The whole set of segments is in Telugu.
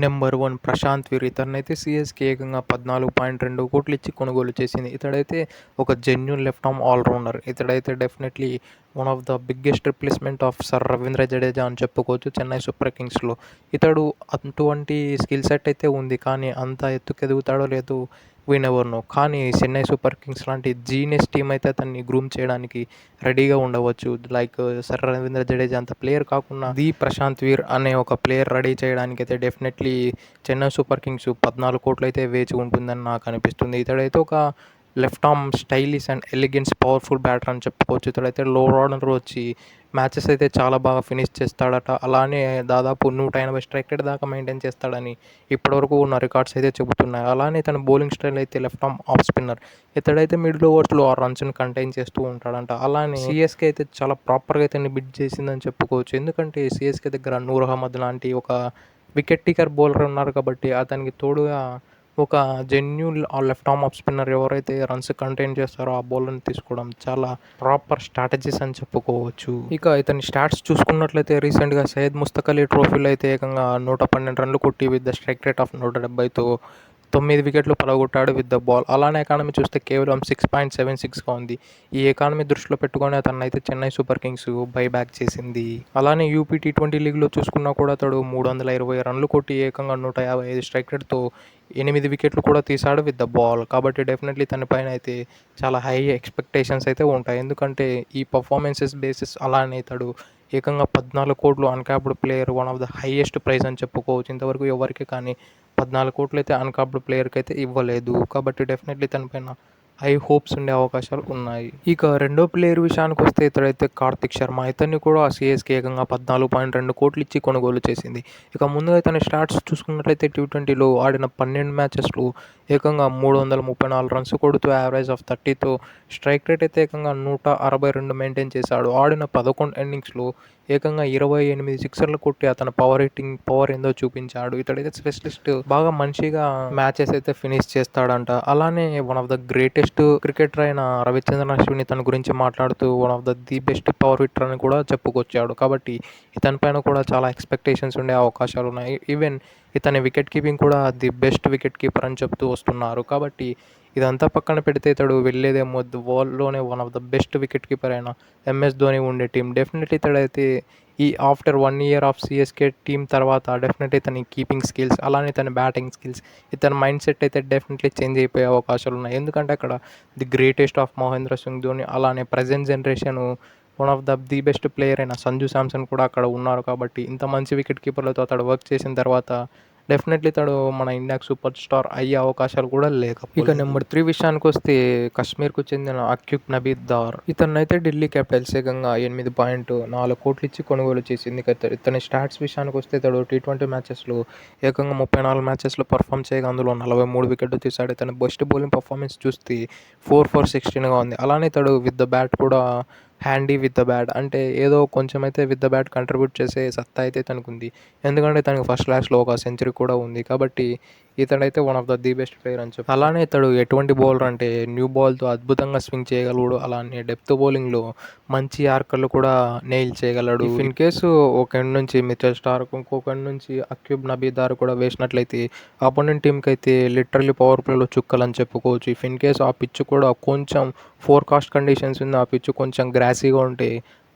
నెంబర్ 1 ప్రశాంత్ వీర్. ఇతన్నైతే సీఎస్‌కే ఏకంగా 14.2 కోట్లు ఇచ్చి కొనుగోలు చేసింది. ఇతడైతే ఒక genuine left arm all rounder. ఇతడైతే definitely one of the biggest replacement of sir Ravindra Jadeja అని చెప్పుకోవచ్చు చెన్నై సూపర్ కింగ్స్‌లో. ఇతడు అటువంటి స్కిల్ సెట్ అయితే ఉంది. కానీ అంత ఎత్తుకెదుగుతాడో లేదో వి నెవర్ నో. కానీ చెన్నై సూపర్ కింగ్స్ లాంటి జీనియస్ టీమ్ అయితే అతన్ని గ్రూమ్ చేయడానికి రెడీగా ఉండవచ్చు. లైక్ సర్ రవీంద్ర జడేజా అంత ప్లేయర్ కాకున్నా ప్రశాంత్ వీర్ అనే ఒక ప్లేయర్ రెడీ చేయడానికైతే డెఫినెట్లీ చెన్నై సూపర్ కింగ్స్ 14 కోట్లు అయితే వేచి ఉంటుందని నాకు అనిపిస్తుంది. ఇతడైతే ఒక left arm stylish and elegance powerful batter అని చెప్పుకోవచ్చు. ఇతడైతే లో ఆర్డర్ వచ్చి మ్యాచెస్ అయితే చాలా బాగా ఫినిష్ చేస్తాడట. అలానే దాదాపు 180 స్ట్రైక్ రేట్ దాకా మెయింటైన్ చేస్తాడని ఇప్పటివరకు ఉన్న రికార్డ్స్ అయితే చెబుతున్నాయి. అలానే తన బౌలింగ్ స్టైల్ అయితే లెఫ్ట్ ఆర్మ్ ఆఫ్ స్పిన్నర్. ఇతడైతే మిడిల్ ఓవర్స్‌లో ఆ రన్స్‌ని కంటైన్ చేస్తూ ఉంటాడంట. అలానే సీఎస్‌కే అయితే చాలా ప్రాపర్‌గా ఇతన్ని బిడ్ చేసిందని చెప్పుకోవచ్చు. ఎందుకంటే సీఎస్‌కే దగ్గర నూర్ అహ్మద్ లాంటి ఒక వికెట్ టేకర్ బౌలర్ ఉన్నారు కాబట్టి అతనికి తోడుగా ఒక genuine left arm off spinner ఎవరైతే రన్స్ కంటైన్ చేస్తారో ఆ బౌలర్‌ని తీసుకోవడం చాలా ప్రాపర్ స్ట్రాటజీస్ అని చెప్పుకోవచ్చు. ఇక ఇతని స్టాట్స్ చూసుకున్నట్లయితే రీసెంట్‌గా సయ్యద్ ముస్తక్ అలీ ట్రోఫీలో అయితే ఏకంగా 112 రన్లు కొట్టి with the strike rate of 170తో 9 వికెట్లు పడగొట్టాడు విత్ ద బాల్. అలానే ఎకానమీ చూస్తే కేవలం 6.76గా ఉంది. ఈ ఎకానమీ దృష్టిలో పెట్టుకొని అతన్నైతే చెన్నై సూపర్ కింగ్స్ బైబ్యాక్ చేసింది. అలానే యూపీ టీ20 లీగ్లో చూసుకున్నా కూడా అతడు 320 రన్లు కొట్టి ఏకంగా 155 స్ట్రైక్ రేట్‌తో 8 వికెట్లు కూడా తీశాడు విత్ ద బాల్. కాబట్టి డెఫినెట్లీ తన పైన అయితే చాలా హై ఎక్స్పెక్టేషన్స్ అయితే ఉంటాయి. ఎందుకంటే ఈ పర్ఫార్మెన్సెస్ బేసిస్ అలానే ఇతడు ఏకంగా 14 కోట్లు uncapped player one of the highest praise అని చెప్పుకోవచ్చు. ఇంతవరకు ఎవరికీ కానీ 14 కోట్లు అయితే అన్‌క్యాప్డ్ ప్లేయర్‌కి అయితే ఇవ్వలేదు. కాబట్టి డెఫినెట్లీ తన పైన హై హోప్స్ ఉండే అవకాశాలు ఉన్నాయి. ఇక రెండో ప్లేయర్ విషయానికి వస్తే ఇతడైతే కార్తిక్ శర్మ. ఇతన్ని కూడా సీఎస్‌కే ఏకంగా 14.2 కోట్లు ఇచ్చి కొనుగోలు చేసింది. ఇక ముందుగా ఇతని స్టాట్స్ చూసుకున్నట్లయితే టీ20లో ఆడిన 12 మ్యాచెస్‌లో ఏకంగా 334 రన్స్ కొడుతూ యావరేజ్ ఆఫ్ 30తో స్ట్రైక్ రేట్ అయితే ఏకంగా 162 మెయింటైన్ చేశాడు. ఆడిన 11 ఇన్నింగ్స్‌లో ఏకంగా 28 సిక్సర్లు కొట్టి అతని పవర్ ఏందో చూపించాడు. ఇతడైతే స్పెషలిస్ట్ బాగా మంచిగా మ్యాచెస్ అయితే ఫినిష్ చేస్తాడంట. అలానే one of the greatest cricketer అయిన రవిచంద్రన్ అశ్విన్ ఇతని గురించి మాట్లాడుతూ one of the best power hitter అని కూడా చెప్పుకొచ్చాడు. కాబట్టి ఇతని పైన కూడా చాలా ఎక్స్పెక్టేషన్స్ ఉండే అవకాశాలు ఉన్నాయి. ఈవెన్ ఇతని వికెట్ కీపింగ్ కూడా ది బెస్ట్ వికెట్ కీపర్ అని చెప్తూ వస్తున్నారు. కాబట్టి ఇదంతా పక్కన పెడితే ఇతడు వెళ్ళేదేమో వరల్డ్‌లోనే one of the best wicket keeper అయిన ఎంఎస్ ధోని ఉండే టీం. డెఫినెట్లీ ఇతడైతే ఈ after 1 year of CSK team తర్వాత డెఫినెట్లీ ఇతని కీపింగ్ స్కిల్స్ అలానే ఇతని బ్యాటింగ్ స్కిల్స్ ఇతని మైండ్ సెట్ అయితే డెఫినెట్లీ చేంజ్ అయిపోయే అవకాశాలు ఉన్నాయి. ఎందుకంటే అక్కడ the greatest of Mahendra Singh Dhoni అలానే present generation one of the best player అయిన సంజు శాంసన్ కూడా అక్కడ ఉన్నారు. కాబట్టి ఇంత మంచి వికెట్ కీపర్లతో అతడు వర్క్ చేసిన తర్వాత డెఫినెట్లీ ఇతడు మన ఇండియాకి సూపర్ స్టార్ అయ్యే అవకాశాలు కూడా లేకపోలేదు. ఇక నెంబర్ 3 విషయానికి వస్తే కశ్మీర్కు చెందిన అక్యూబ్ నబీద్ దార్. ఇతన్నైతే ఢిల్లీ క్యాపిటల్స్ ఏకంగా 8.4 కోట్లు ఇచ్చి కొనుగోలు చేసింది. ఇతని స్టాట్స్ విషయానికి వస్తే ఇతడు టీ20 మ్యాచెస్లో ఏకంగా 34 మ్యాచెస్లో పర్ఫామ్ చేయగా అందులో 43 వికెట్లు తీశాడు. ఇతని బెస్ట్ బౌలింగ్ పర్ఫార్మెన్స్ చూస్తే 4 ఫర్ 16గా ఉంది. అలానే ఇతడు విత్ ద బ్యాట్ కూడా హ్యాండీ విత్ ద బ్యాట్ అంటే ఏదో కొంచెం అయితే విత్ ద బ్యాట్ కంట్రిబ్యూట్ చేసే సత్తా అయితే తనకుంది. ఎందుకంటే తనకు ఫస్ట్ క్లాస్లో ఒక సెంచరీ కూడా ఉంది. కాబట్టి ఇతడైతే one of the best player అని చెప్పి అలానే ఇతడు ఎటువంటి బౌలర్ అంటే న్యూ బాల్తో అద్భుతంగా స్వింగ్ చేయగలడు. అలానే డెప్త్ బౌలింగ్లో మంచి యార్కర్లు కూడా నెయిల్ చేయగలడు. ఇన్ కేసు ఒక ఎండ్ నుంచి మిచెల్ స్టార్క్ ఇంకొక ఎండ్ నుంచి అక్యూబ్ నబీద్ దార్ కూడా వేసినట్లయితే అపోనెంట్ టీంకి అయితే లిటరల్లీ పవర్ ప్లేలో చుక్కలని చెప్పుకోవచ్చు. ఇన్ కేసు ఆ పిచ్ కూడా కొంచెం ఫోర్కాస్ట్ కండిషన్స్ ఉంది. ఆ పిచ్ కొంచెం గ్రాసీగా ఉంటే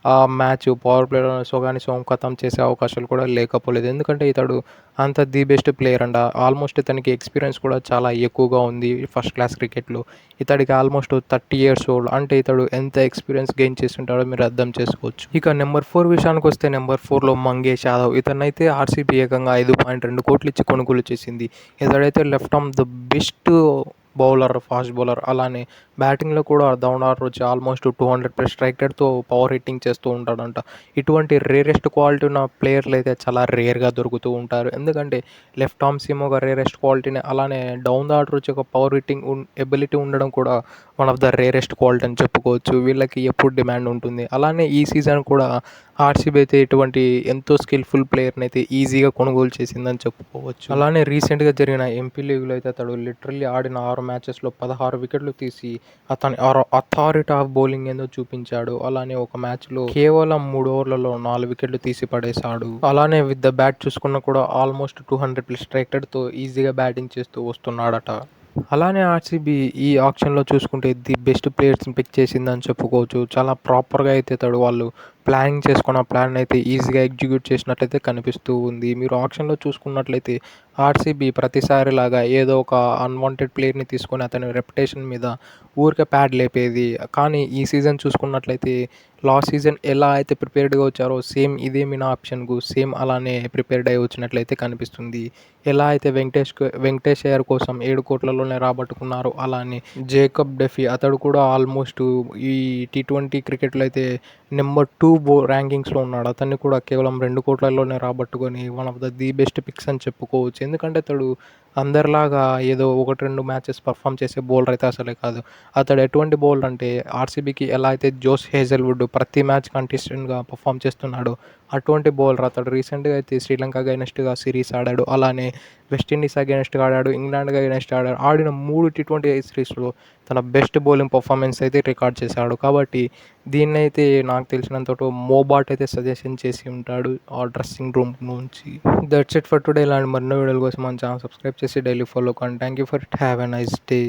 ఆ మ్యాచ్ పవర్ ప్లేలో సోగాని సోమ్ ఖతం చేసే అవకాశాలు కూడా లేకపోలేదు. ఎందుకంటే ఇతడు అంత ది బెస్ట్ ప్లేయర్ అంట. ఆల్మోస్ట్ ఇతనికి ఎక్స్పీరియన్స్ కూడా చాలా ఎక్కువగా ఉంది ఫస్ట్ క్లాస్ క్రికెట్లో. ఇతడికి ఆల్మోస్ట్ 30 ఇయర్స్ ఓల్డ్ అంటే ఇతడు ఎంత ఎక్స్పీరియన్స్ గెయిన్ చేస్తుంటాడో మీరు అర్థం చేసుకోవచ్చు. ఇక నెంబర్ 4 విషయానికి వస్తే నెంబర్ 4లో మంగేష్ యాదవ్. ఇతనైతే ఆర్సీబీ ఏకంగా 5.2 కోట్లు ఇచ్చి కొనుగోలు చేసింది. ఇతడైతే left arm the best bowler, fast bowler. అలానే బ్యాటింగ్లో కూడా డౌన్ ఆర్డర్ వచ్చి ఆల్మోస్ట్ 200+ స్ట్రైక్ రేట్తో పవర్ హిట్టింగ్ చేస్తూ ఉంటాడంట. ఇటువంటి రేరెస్ట్ క్వాలిటీ ఉన్న ప్లేయర్లు అయితే చాలా రేర్గా దొరుకుతూ ఉంటారు. ఎందుకంటే లెఫ్ట్ ఆర్మ్ సీమ్ ఒక రేరెస్ట్ క్వాలిటీనే. అలానే డౌన్ ద ఆర్డర్ వచ్చి ఒక పవర్ హిట్టింగ్ ఎబిలిటీ ఉండడం కూడా one of the rarest quality అని చెప్పుకోవచ్చు. వీళ్ళకి ఎప్పుడు డిమాండ్ ఉంటుంది. అలానే ఈ సీజన్ కూడా ఆర్సీబీ అయితే ఇటువంటి ఎంతో స్కిల్ఫుల్ ప్లేయర్ని అయితే ఈజీగా కొనుగోలు చేసిందని చెప్పుకోవచ్చు. అలానే రీసెంట్గా జరిగిన ఎంపీ లీగ్లో అయితే అతడు లిటరల్లీ ఆడిన 6 16 మ్యాచెస్‌లో 16 వికెట్లు తీసి అతని అథారిటీ ఆఫ్ బౌలింగ్ ఏందో చూపించాడు. అలానే ఒక మ్యాచ్‌లో కేవలం 3 ఓవర్లలో 4 వికెట్లు తీసి పడేశాడు. అలానే విత్ ద బ్యాట్ చూసుకున్నా కూడా ఆల్మోస్ట్ 200+ స్ట్రైక్ రేట్‌తో ఈజీగా బ్యాటింగ్ చేస్తూ వస్తున్నాడట. అలానే ఆర్‌సీబీ ఈ ఆక్షన్‌లో చూసుకుంటే ది బెస్ట్ ప్లేయర్స్‌ని పిక్ చేసిందని చెప్పుకోవచ్చు. చాలా ప్రాపర్‌గా అయితే వాళ్ళు ప్లానింగ్ చేసుకున్న ప్లాన్ అయితే ఈజీగా ఎగ్జిక్యూట్ చేసినట్లయితే కనిపిస్తూ ఉంది. మీరు ఆక్షన్‌లో చూసుకున్నట్లయితే ఆర్‌సీబీ ప్రతిసారిలాగా ఏదో ఒక అన్‌వాంటెడ్ ప్లేయర్‌ని తీసుకొని అతని రెప్యుటేషన్ మీద ఊరికే ప్యాడ్ లేపేది. కానీ ఈ సీజన్ చూసుకున్నట్లయితే లాస్ట్ సీజన్ ఎలా అయితే ప్రిపేర్డ్‌గా వచ్చారో సేమ్ ఇదే మినా ఆప్షన్‌కు సేమ్ అలానే ప్రిపేర్డ్ అయ్యి వచ్చినట్లయితే కనిపిస్తుంది. ఎలా అయితే వెంకటేష్ అయ్యర్ కోసం 7 కోట్లలోనే రాబట్టుకున్నారో అలానే జేకబ్ డెఫీ అతడు కూడా ఆల్మోస్ట్ ఈ టీ20 క్రికెట్‌లో అయితే నెంబర్ 2 ర్యాంకింగ్స్‌లో ఉన్నాడు. అతన్ని కూడా కేవలం 2 కోట్లలోనే రాబట్టుకొని one of the best picks అని చెప్పుకోవచ్చు. ఎందుకంటే అతడు అందరిలాగా ఏదో 1, 2 మ్యాచెస్ పర్ఫార్మ్ చేసే బౌలర్ అయితే అసలే కాదు. అతడు ఎటువంటి బౌలర్ అంటే ఆర్‌సీబీకి ఎలా అయితే జోస్ హేజల్‌వుడ్ ప్రతి మ్యాచ్ కంటెస్టెంట్‌గా పర్ఫార్మ్ చేస్తున్నాడో అటువంటి బౌలర్ అతడు. రీసెంట్‌గా అయితే శ్రీలంక అగైనెస్ట్‌గా సిరీస్ ఆడాడు. అలానే వెస్టిండీస్ అగైనెస్ట్‌గా ఆడాడు. ఇంగ్లాండ్‌కి అగైనెస్ట్ ఆడాడు. ఆడిన 3 టీ20 సిరీస్‌లో తన బెస్ట్ బౌలింగ్ పర్ఫార్మెన్స్ అయితే రికార్డ్ చేశాడు. కాబట్టి దీన్నైతే నాకు తెలిసినంత వరకు మోబాట్ అయితే సజెషన్ చేసి ఉంటాడు ఆ డ్రెస్సింగ్ రూమ్ నుంచి. That's it for today. ఇలాంటి మరిన్ని వీడియోల కోసం మన ఛానల్ సబ్స్క్రైబ్ చేసి డైలీ ఫాలో కండి. Thank you for it. Have a nice day.